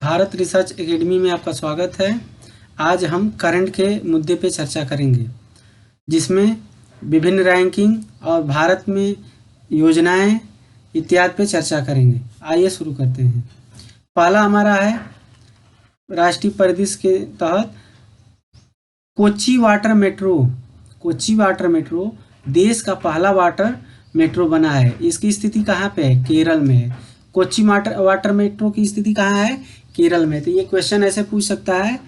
Bharat research academy में आपका स्वागत है। आज हम करंट के मुद्दे पे चर्चा करेंगे, जिसमें विभिन्न रैंकिंग और भारत में योजनाएं इत्यादि पे चर्चा करेंगे। आइए शुरू करते हैं। पहला हमारा है राष्ट्रीय परिदृश्य के तहत Kochi water metro. Kochi water metro देश का पहला वाटर मेट्रो बना है। इसकी स्थिति कहाँ पे है? केरल में है। कोच्चि वाटर मेट्रो की स्थिति कहाँ है? केरल में। तो ये क्वेश्चन ऐसे पूछ सकता है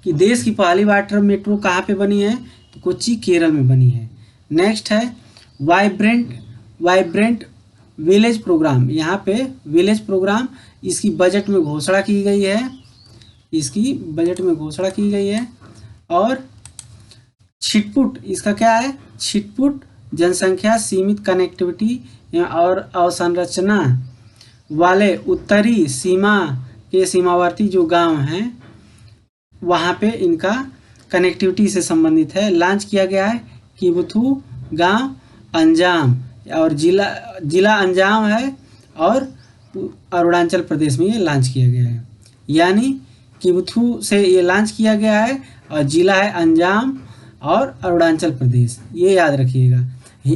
कि देश की पहली वाटर मेट्रो कहाँ पे बनी है? तो कोच्चि केरल में बनी है। नेक्स्ट है वाइब्रेंट विलेज प्रोग्राम। यहाँ पे विलेज प्रोग्राम इसकी बजट में घोषणा की गई है। इसकी बजट में घोषणा की गई है। और छिटपुट, इसका क्या है? छिटपुट जनसंख्या सीमित कनेक्टिविटी और अवसंरचना वाले उत्तरी सीमा के सीमावर्ती जो गांव हैं वहाँ पे इनका कनेक्टिविटी से संबंधित है। लॉन्च किया गया है किबुथु गांव अंजाम, और जिला अंजाम है और अरुणाचल प्रदेश में ये लॉन्च किया गया है। यानी किबुथु से ये लॉन्च किया गया है और जिला है अंजाम और अरुणाचल प्रदेश, ये याद रखिएगा।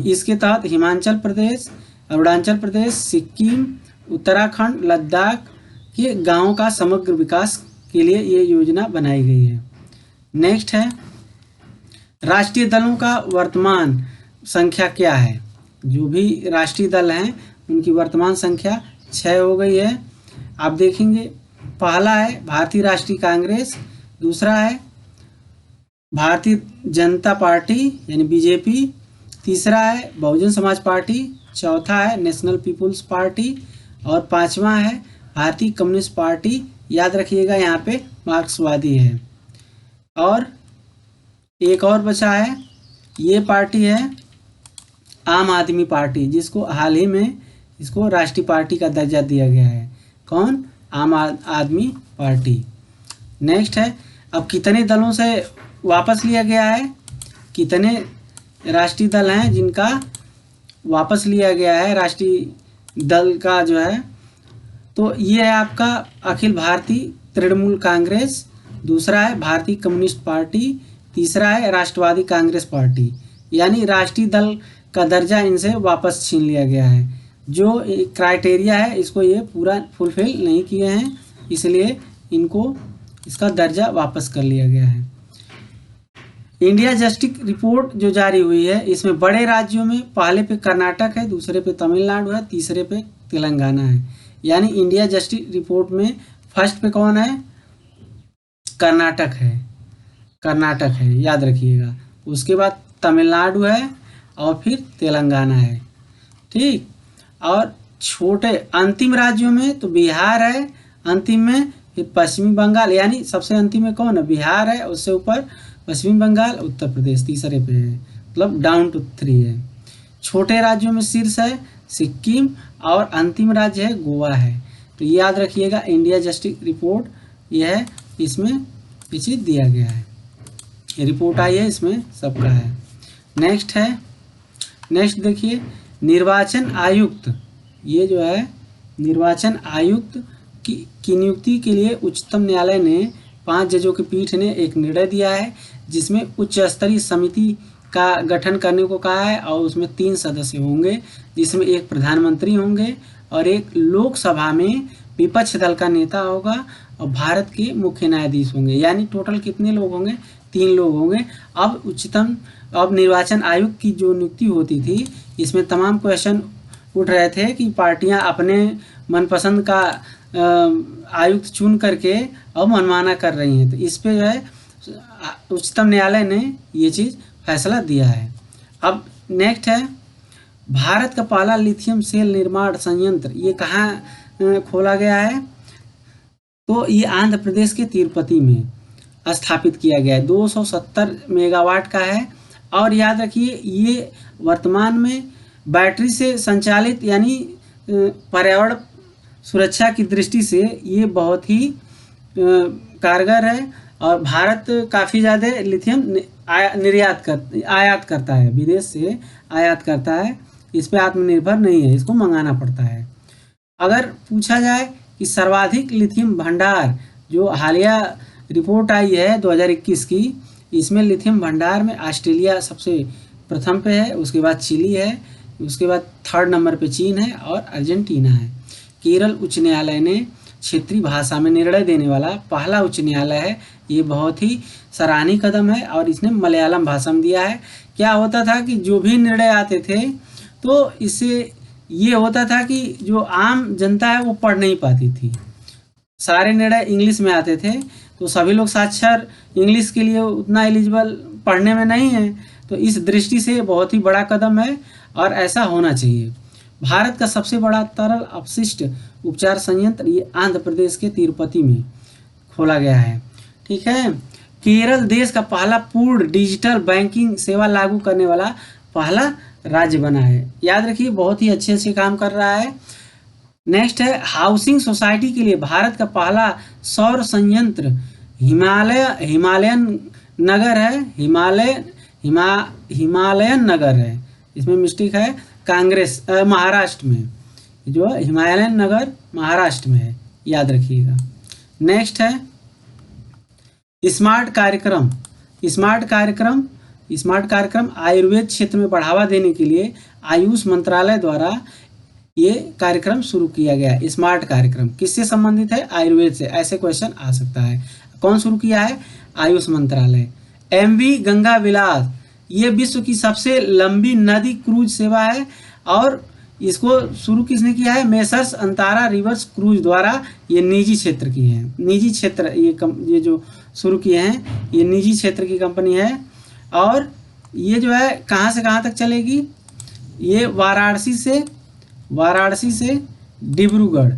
इसके तहत हिमाचल प्रदेश, अरुणाचल प्रदेश, सिक्किम, उत्तराखंड, लद्दाख के गांवों का समग्र विकास के लिए ये योजना बनाई गई है। नेक्स्ट है राष्ट्रीय दलों का वर्तमान संख्या क्या है? जो भी राष्ट्रीय दल हैं उनकी वर्तमान संख्या 6 हो गई है। आप देखेंगे, पहला है भारतीय राष्ट्रीय कांग्रेस, दूसरा है भारतीय जनता पार्टी यानी बीजेपी, तीसरा है बहुजन समाज पार्टी, चौथा है नेशनल पीपुल्स पार्टी और पांचवा है भारतीय कम्युनिस्ट पार्टी। याद रखिएगा यहाँ पे मार्क्सवादी है। और एक और बचा है, ये पार्टी है आम आदमी पार्टी, जिसको हाल ही में इसको राष्ट्रीय पार्टी का दर्जा दिया गया है। कौन? आम आदमी पार्टी। नेक्स्ट है अब कितने दलों से वापस लिया गया है? कितने राष्ट्रीय दल हैं जिनका वापस लिया गया है राष्ट्रीय दल का जो है? तो ये है आपका अखिल भारतीय तृणमूल कांग्रेस, दूसरा है भारतीय कम्युनिस्ट पार्टी, तीसरा है राष्ट्रवादी कांग्रेस पार्टी। यानी राष्ट्रीय दल का दर्जा इनसे वापस छीन लिया गया है। जो क्राइटेरिया है इसको ये पूरा फुलफिल नहीं किए हैं, इसलिए इनको इसका दर्जा वापस कर लिया गया है। इंडिया जस्टिस रिपोर्ट जो जारी हुई है, इसमें बड़े राज्यों में पहले पे कर्नाटक है, दूसरे पे तमिलनाडु है, तीसरे पे तेलंगाना है। यानी इंडिया जस्टिस रिपोर्ट में फर्स्ट पे कौन है? कर्नाटक है। कर्नाटक है, याद रखिएगा। उसके बाद तमिलनाडु है और फिर तेलंगाना है। ठीक। और छोटे अंतिम राज्यों में तो बिहार है अंतिम में, फिर पश्चिमी बंगाल, यानी सबसे अंतिम में कौन है? बिहार है, उससे ऊपर पश्चिमी बंगाल, उत्तर प्रदेश तीसरे पे है, मतलब डाउन टू 3 है। छोटे राज्यों में शीर्ष है सिक्किम और अंतिम राज्य है गोवा है। तो ये याद रखिएगा, इंडिया जस्टिस रिपोर्ट ये है, इसमें पीछे दिया गया है, रिपोर्ट आई है, इसमें सबका है। नेक्स्ट देखिए निर्वाचन आयुक्त। ये जो है निर्वाचन आयुक्त की नियुक्ति के लिए उच्चतम न्यायालय ने 5 जजों की पीठ ने एक निर्णय दिया है, जिसमें उच्च स्तरीय समिति का गठन करने को कहा है और उसमें 3 सदस्य होंगे, जिसमें एक प्रधानमंत्री होंगे और एक लोकसभा में विपक्ष दल का नेता होगा और भारत के मुख्य न्यायाधीश होंगे। यानी टोटल कितने लोग होंगे? 3 लोग होंगे। अब निर्वाचन आयुक्त की जो नियुक्ति होती थी, इसमें तमाम क्वेश्चन उठ रहे थे कि पार्टियां अपने मनपसंद का आयुक्त चुन करके अब मनमाना कर रही हैं। तो इस पे जो है उच्चतम न्यायालय ने ये चीज़ फैसला दिया है। अब नेक्स्ट है भारत का पहला लिथियम सेल निर्माण संयंत्र, ये कहाँ खोला गया है? तो ये आंध्र प्रदेश के तिरुपति में स्थापित किया गया है। 270 मेगावाट का है। और याद रखिए ये वर्तमान में बैटरी से संचालित, यानी पर्यावरण सुरक्षा की दृष्टि से ये बहुत ही कारगर है। और भारत काफ़ी ज़्यादा लिथियम आयात करता है, विदेश से आयात करता है। इस पे आत्मनिर्भर नहीं है, इसको मंगाना पड़ता है। अगर पूछा जाए कि सर्वाधिक लिथियम भंडार जो हालिया रिपोर्ट आई है 2021 की, इसमें लिथियम भंडार में ऑस्ट्रेलिया सबसे प्रथम पे है, उसके बाद चिली है, उसके बाद थर्ड नंबर पे चीन है और अर्जेंटीना है। केरल उच्च न्यायालय ने क्षेत्रीय भाषा में निर्णय देने वाला पहला उच्च न्यायालय है। ये बहुत ही सराहनीय कदम है और इसने मलयालम भाषा में दिया है। क्या होता था कि जो भी निर्णय आते थे तो इससे ये होता था कि जो आम जनता है वो पढ़ नहीं पाती थी, सारे निर्णय इंग्लिश में आते थे, तो सभी लोग साक्षर इंग्लिश के लिए उतना एलिजिबल पढ़ने में नहीं है। तो इस दृष्टि से बहुत ही बड़ा कदम है और ऐसा होना चाहिए। भारत का सबसे बड़ा तरल अपशिष्ट उपचार संयंत्र ये आंध्र प्रदेश के तिरुपति में खोला गया है। ठीक है। केरल देश का पहला पूर्ण डिजिटल बैंकिंग सेवा लागू करने वाला पहला राज्य बना है। याद रखिए, बहुत ही अच्छे से काम कर रहा है। नेक्स्ट है हाउसिंग सोसाइटी के लिए भारत का पहला सौर संयंत्र हिमालयन नगर है। हिमालयन नगर है, इसमें मिस्टेक है, महाराष्ट्र में, जो हिमालयन नगर महाराष्ट्र में है, याद रखिएगा। नेक्स्ट है स्मार्ट कार्यक्रम आयुर्वेद क्षेत्र में बढ़ावा देने के लिए आयुष मंत्रालय द्वारा ये कार्यक्रम शुरू किया गया। स्मार्ट कार्यक्रम किससे संबंधित है? आयुर्वेद से। ऐसे क्वेश्चन आ सकता है। कौन शुरू किया है? आयुष मंत्रालय। MV गंगा विलास ये विश्व की सबसे लंबी नदी क्रूज सेवा है और इसको शुरू किसने किया है? मेसर्स अंतारा रिवर्स क्रूज द्वारा। ये निजी क्षेत्र की है, निजी क्षेत्र, ये जो शुरू किए हैं ये निजी क्षेत्र की कंपनी है। और ये जो है कहाँ से कहाँ तक चलेगी? ये वाराणसी से डिब्रूगढ़,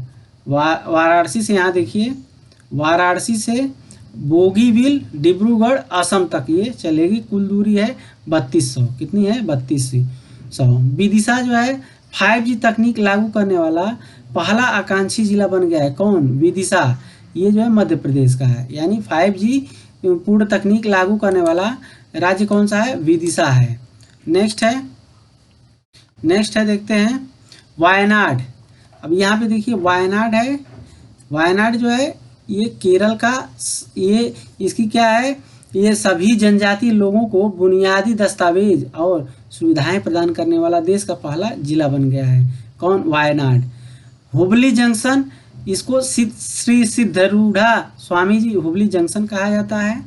वाराणसी से, यहाँ देखिए, वाराणसी से बोगीबिल डिब्रूगढ़ असम तक ये चलेगी। कुल दूरी है 3200। कितनी है? 3200। विदिशा जो है 5G तकनीक लागू करने वाला पहला आकांक्षी जिला बन गया है। कौन? विदिशा। ये जो है मध्य प्रदेश का है। यानी 5G पूर्ण तकनीक लागू करने वाला राज्य कौन सा है? विदिशा है। नेक्स्ट है देखते हैं वायनाड। अब यहाँ पे देखिए वायनाड है। वायनाड जो है ये केरल का, ये इसकी क्या है? ये सभी जनजातीय लोगों को बुनियादी दस्तावेज और सुविधाएं प्रदान करने वाला देश का पहला जिला बन गया है। कौन? वायनाड। हुबली जंक्शन, इसको श्री सिद्धरूढ़ा स्वामी जी हुबली जंक्शन कहा जाता है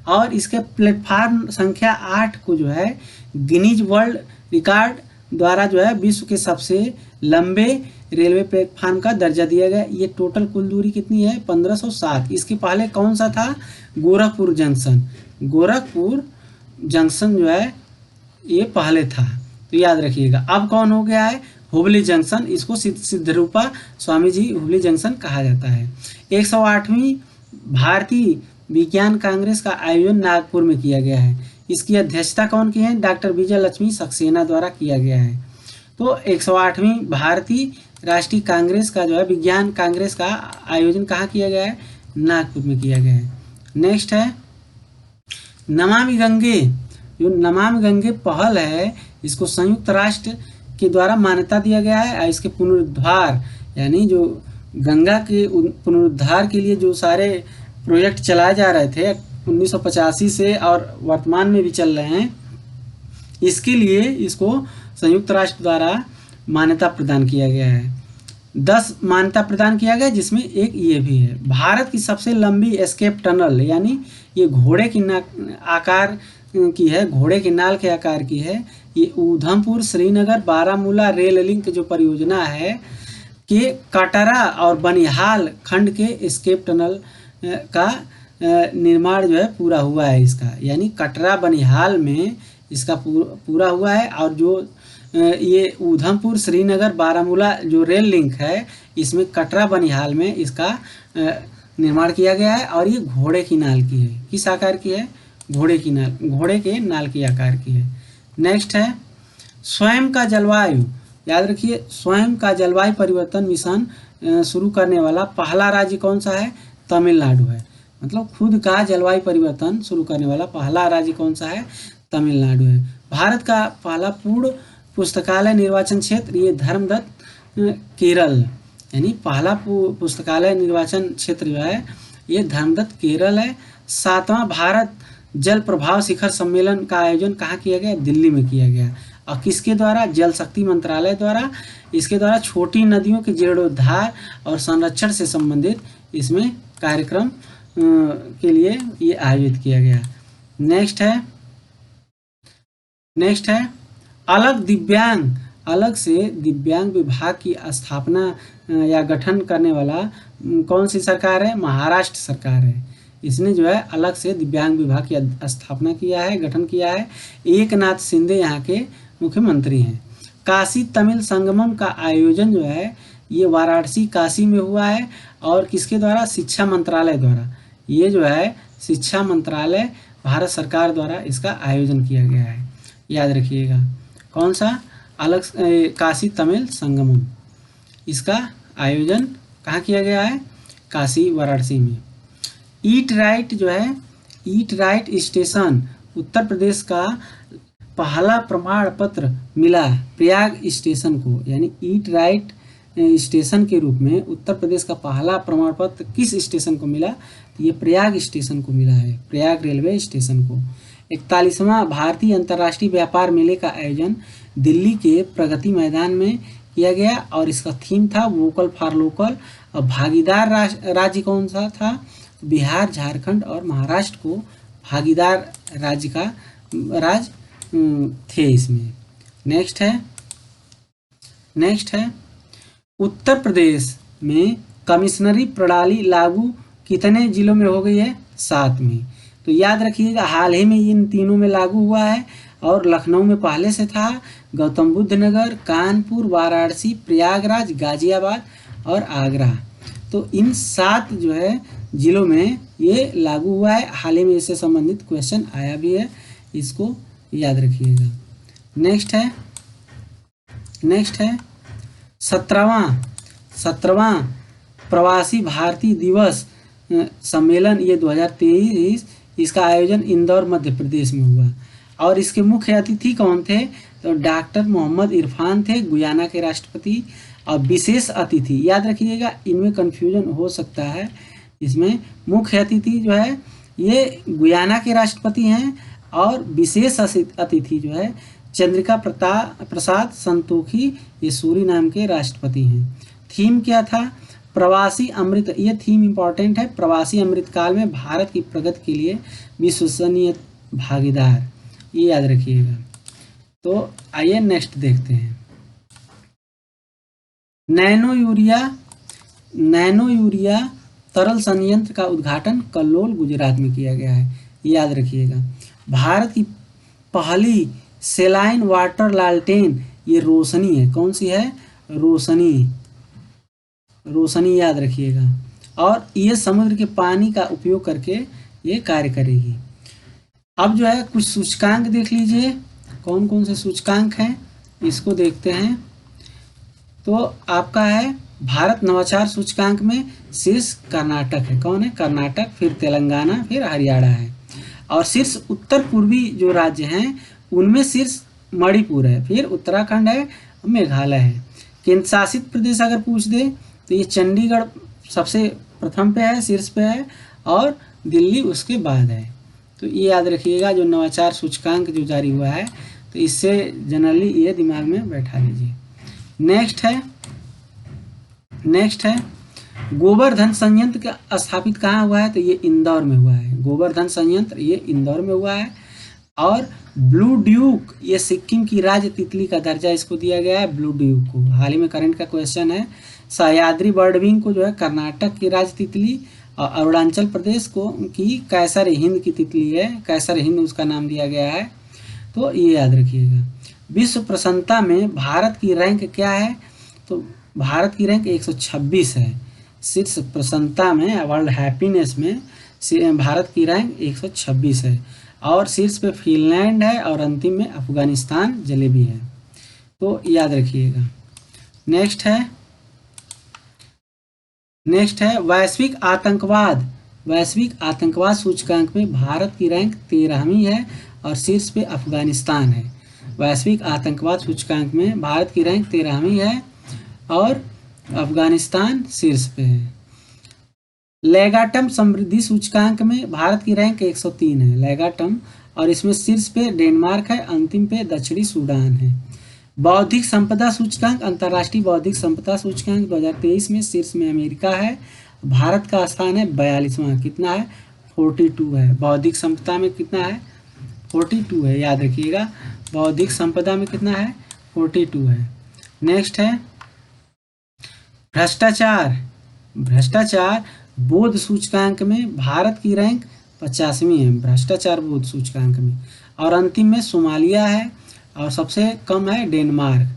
और इसके प्लेटफार्म संख्या 8 को जो है गिनीज वर्ल्ड रिकॉर्ड द्वारा जो है विश्व के सबसे लंबे रेलवे प्लेटफार्म का दर्जा दिया गया। ये टोटल कुल दूरी कितनी है? 1507। इसके पहले कौन सा था? गोरखपुर जंक्शन जो है ये पहले था, तो याद रखिएगा। अब कौन हो गया है? हुबली जंक्शन। इसको सिद्धरूपा स्वामी जी हुबली जंक्शन कहा जाता है। 108वीं भारतीय विज्ञान कांग्रेस का आयोजन नागपुर में किया गया है। इसकी अध्यक्षता कौन की है? डॉक्टर विजय लक्ष्मी सक्सेना द्वारा किया गया है। तो 108वीं भारतीय राष्ट्रीय कांग्रेस का जो है विज्ञान कांग्रेस का आयोजन कहाँ किया गया है? नागपुर में किया गया है। नेक्स्ट है नमामि गंगे। जो नमामि गंगे पहल है, इसको संयुक्त राष्ट्र के द्वारा मान्यता दिया गया है। इसके पुनरुद्धार, यानी जो गंगा के पुनरुद्धार के लिए जो सारे प्रोजेक्ट चलाए जा रहे थे 1985 से और वर्तमान में भी चल रहे हैं, इसके लिए इसको संयुक्त राष्ट्र द्वारा मान्यता प्रदान किया गया है। 10 मान्यता प्रदान किया गया, जिसमें एक ये भी है। भारत की सबसे लंबी एस्केप टनल, यानी ये घोड़े की आकार की है, घोड़े के नाल के आकार की है। ये उधमपुर श्रीनगर बारामूला रेल लिंक जो परियोजना है के कटरा और बनिहाल खंड के एस्केप टनल का निर्माण जो है पूरा हुआ है इसका, यानी कटरा बनिहाल में इसका पूरा हुआ है। और जो ये उधमपुर श्रीनगर बारामूला जो रेल लिंक है, इसमें कटरा बनिहाल में इसका निर्माण किया गया है। और ये घोड़े की नाल की है। किस आकार की है? घोड़े की नाल, घोड़े के नाल की आकार की है। नेक्स्ट है स्वयं का जलवायु। याद रखिए, स्वयं का जलवायु परिवर्तन मिशन शुरू करने वाला पहला राज्य कौन सा है? तमिलनाडु है। मतलब खुद का जलवायु परिवर्तन शुरू करने वाला पहला राज्य कौन सा है? तमिलनाडु है। भारत का पहला पूर्ण पुस्तकालय निर्वाचन क्षेत्र ये धर्मदत्त केरल यानी पहला पुस्तकालय निर्वाचन क्षेत्र जो है ये धर्मदत्त केरल है। 7वां भारत जल प्रभाव शिखर सम्मेलन का आयोजन कहाँ किया गया? दिल्ली में किया गया। और किसके द्वारा? जल शक्ति मंत्रालय द्वारा। इसके द्वारा छोटी नदियों के जीर्णोद्धार और संरक्षण से संबंधित इसमें कार्यक्रम के लिए ये आयोजित किया गया। नेक्स्ट है अलग से दिव्यांग विभाग की स्थापना या गठन करने वाला कौन सी सरकार है? महाराष्ट्र सरकार है। इसने जो है अलग से दिव्यांग विभाग की स्थापना किया है, गठन किया है। एकनाथ शिंदे यहाँ के मुख्यमंत्री हैं। काशी तमिल संगमम का आयोजन जो है ये वाराणसी काशी में हुआ है और किसके द्वारा? शिक्षा मंत्रालय द्वारा। ये जो है शिक्षा मंत्रालय भारत सरकार द्वारा इसका आयोजन किया गया है, याद रखिएगा। कौन सा? काशी तमिल संगमम, इसका आयोजन कहाँ किया गया है? काशी वाराणसी में। ईट राइट जो है, eat right station Uttar Pradesh का पहला प्रमाण पत्र मिला प्रयाग स्टेशन को, यानी ईट राइट स्टेशन के रूप में उत्तर प्रदेश का पहला प्रमाण पत्र किस स्टेशन को मिला? तो ये प्रयाग स्टेशन को मिला है, प्रयाग रेलवे स्टेशन को। 41वां भारतीय अंतर्राष्ट्रीय व्यापार मेले का आयोजन दिल्ली के प्रगति मैदान में किया गया और इसका थीम था वोकल फॉर लोकल। और भागीदार राज्य कौन सा था? बिहार, झारखंड और महाराष्ट्र को भागीदार राज्य थे इसमें। नेक्स्ट है उत्तर प्रदेश में कमिश्नरी प्रणाली लागू कितने जिलों में हो गई है? 7 में। तो याद रखिएगा हाल ही में इन तीनों में लागू हुआ है और लखनऊ में पहले से था, गौतम बुद्ध नगर, कानपुर, वाराणसी, प्रयागराज, गाजियाबाद और आगरा। तो इन 7 जो है जिलों में ये लागू हुआ है। हाल ही में इससे संबंधित क्वेश्चन आया भी है, इसको याद रखिएगा। नेक्स्ट है 17वां प्रवासी भारतीय दिवस सम्मेलन ये 2023, इसका आयोजन इंदौर मध्य प्रदेश में हुआ और इसके मुख्य अतिथि कौन थे? तो डॉक्टर मोहम्मद इरफान थे, गुयाना के राष्ट्रपति। और विशेष अतिथि याद रखिएगा, इनमें कन्फ्यूजन हो सकता है। इसमें मुख्य अतिथि जो है ये गुयाना के राष्ट्रपति हैं और विशेष अतिथि जो है चंद्रिका प्रसाद संतोखी, ये सूरीनाम के राष्ट्रपति हैं। थीम क्या था? प्रवासी अमृत, ये थीम इम्पॉर्टेंट है। प्रवासी अमृत काल में भारत की प्रगति के लिए विश्वसनीय भागीदार, ये याद रखिएगा। तो आइए नेक्स्ट देखते हैं। नैनो यूरिया तरल संयंत्र का उद्घाटन कल्लोल गुजरात में किया गया है, याद रखिएगा। भारत की पहली सेलाइन वाटर लालटेन ये रोशनी है, कौन सी है? रोशनी याद रखिएगा। और ये समुद्र के पानी का उपयोग करके ये कार्य करेगी। अब जो है कुछ सूचकांक देख लीजिए, कौन कौन से सूचकांक हैं इसको देखते हैं। तो आपका है भारत नवाचार सूचकांक में शीर्ष कर्नाटक है। कौन है? कर्नाटक, फिर तेलंगाना, फिर हरियाणा है। और शीर्ष उत्तर पूर्वी जो राज्य हैं उनमें शीर्ष मणिपुर है, फिर उत्तराखंड है, मेघालय है। केंद्र शासित प्रदेश अगर पूछ दे तो ये चंडीगढ़ सबसे प्रथम पे है, शीर्ष पे है, और दिल्ली उसके बाद है। तो ये याद रखिएगा, जो नवाचार सूचकांक जो जारी हुआ है तो इससे जनरली ये दिमाग में बैठा लीजिए। नेक्स्ट है गोवर्धन संयंत्र का स्थापित कहाँ हुआ है? तो ये इंदौर में हुआ है। गोवर्धन संयंत्र ये इंदौर में हुआ है। और ब्लू ड्यूक ये सिक्किम की राज्य तितली का दर्जा इसको दिया गया है, ब्लू ड्यूक को। हाल ही में करंट का क्वेश्चन है। सह्याद्री बर्ड विंग को जो है कर्नाटक की राज्य तितली, और अरुणाचल प्रदेश को की कैसर हिंद की तितली है, कैसर हिंद उसका नाम दिया गया है। तो ये याद रखिएगा। विश्व प्रसन्नता में भारत की रैंक क्या है? तो भारत की रैंक 126 है। शीर्ष प्रसन्नता में, वर्ल्ड हैप्पीनेस में भारत की रैंक 126 है। और शीर्ष पे फिनलैंड है और अंतिम में अफगानिस्तान जलेबी है। तो याद रखिएगा। नेक्स्ट है वैश्विक आतंकवाद सूचकांक में भारत की रैंक 13वीं है और शीर्ष पे अफगानिस्तान है। वैश्विक आतंकवाद सूचकांक में भारत की रैंक 13वीं है और अफगानिस्तान शीर्ष पे है। लेगाटम समृद्धि सूचकांक में भारत की रैंक 103 है, लेगाटम, और इसमें शीर्ष पे डेनमार्क है, अंतिम पे दक्षिणी सूडान है। बौद्धिक संपदा सूचकांक, अंतर्राष्ट्रीय बौद्धिक संपदा सूचकांक 2023 में शीर्ष में अमेरिका है, भारत का स्थान है 42वां, कितना है 42 है। बौद्धिक संपदा में कितना है 42 है, याद रखिएगा, बौद्धिक संपदा में कितना है 42 है। नेक्स्ट है भ्रष्टाचार, भ्रष्टाचार बोध सूचकांक में भारत की रैंक 50वीं है, भ्रष्टाचार बोध सूचकांक में, और अंतिम में सोमालिया है, और सबसे कम है डेनमार्क।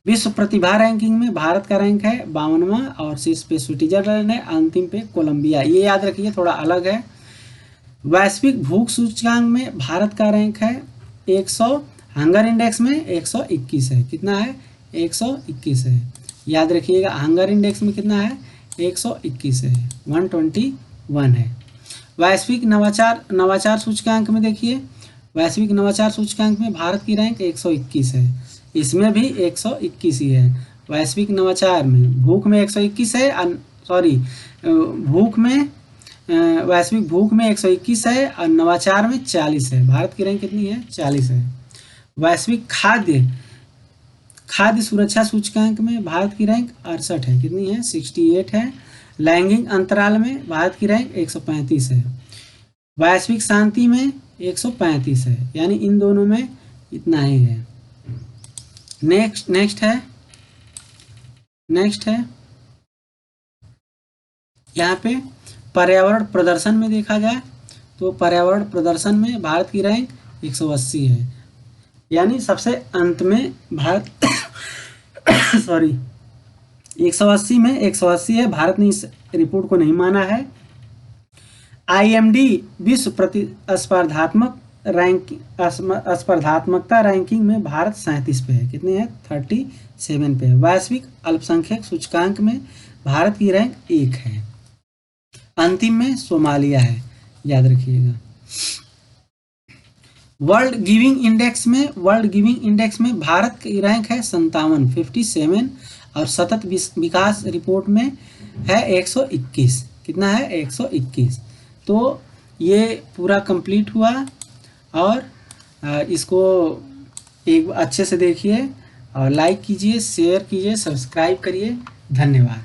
विश्व प्रतिभा रैंकिंग में भारत का रैंक है 52वां, और शीर्ष पे स्विट्जरलैंड है, अंतिम पे कोलंबिया, ये याद रखिए, थोड़ा अलग है। वैश्विक भूख सूचकांक में भारत का रैंक है 100, हंगर इंडेक्स में 121 है, कितना है 121 है, याद रखिएगा, हंगर इंडेक्स में कितना है 121 है, 121 है। वैश्विक नवाचार सूचकांक में देखिए, वैश्विक नवाचार सूचकांक में भारत की रैंक 121 है, इसमें भी 121 ही है। वैश्विक नवाचार में भूख में 121 है, सॉरी भूख में वैश्विक भूख में 121 है, और नवाचार में 40 है। भारत की रैंक कितनी है 40 है। वैश्विक खाद्य सुरक्षा सूचकांक में भारत की रैंक 68 है, कितनी है 68 है। लैंगिक अंतराल में भारत की रैंक 135 है। वैश्विक शांति में 135 है, यानी इन दोनों में इतना ही है। नेक्स्ट है यहाँ पे पर्यावरण प्रदर्शन में देखा जाए तो पर्यावरण प्रदर्शन में भारत की रैंक 180 है, यानी सबसे अंत में भारत सॉरी 180 में 180 है, भारत ने इस रिपोर्ट को नहीं माना है। IMD विश्व प्रतिस्पर्धात्मक स्पर्धात्मकता रैंकिंग में भारत 37 पे है, कितने हैं 37 पे है। वैश्विक अल्पसंख्यक सूचकांक में भारत की रैंक 1 है, अंतिम में सोमालिया है, याद रखिएगा। वर्ल्ड गिविंग इंडेक्स में भारत की रैंक है 57 और सतत विकास रिपोर्ट में है 121, कितना है 121। तो ये पूरा कंप्लीट हुआ, और इसको एक अच्छे से देखिए, और लाइक कीजिए, शेयर कीजिए, सब्सक्राइब करिए। धन्यवाद।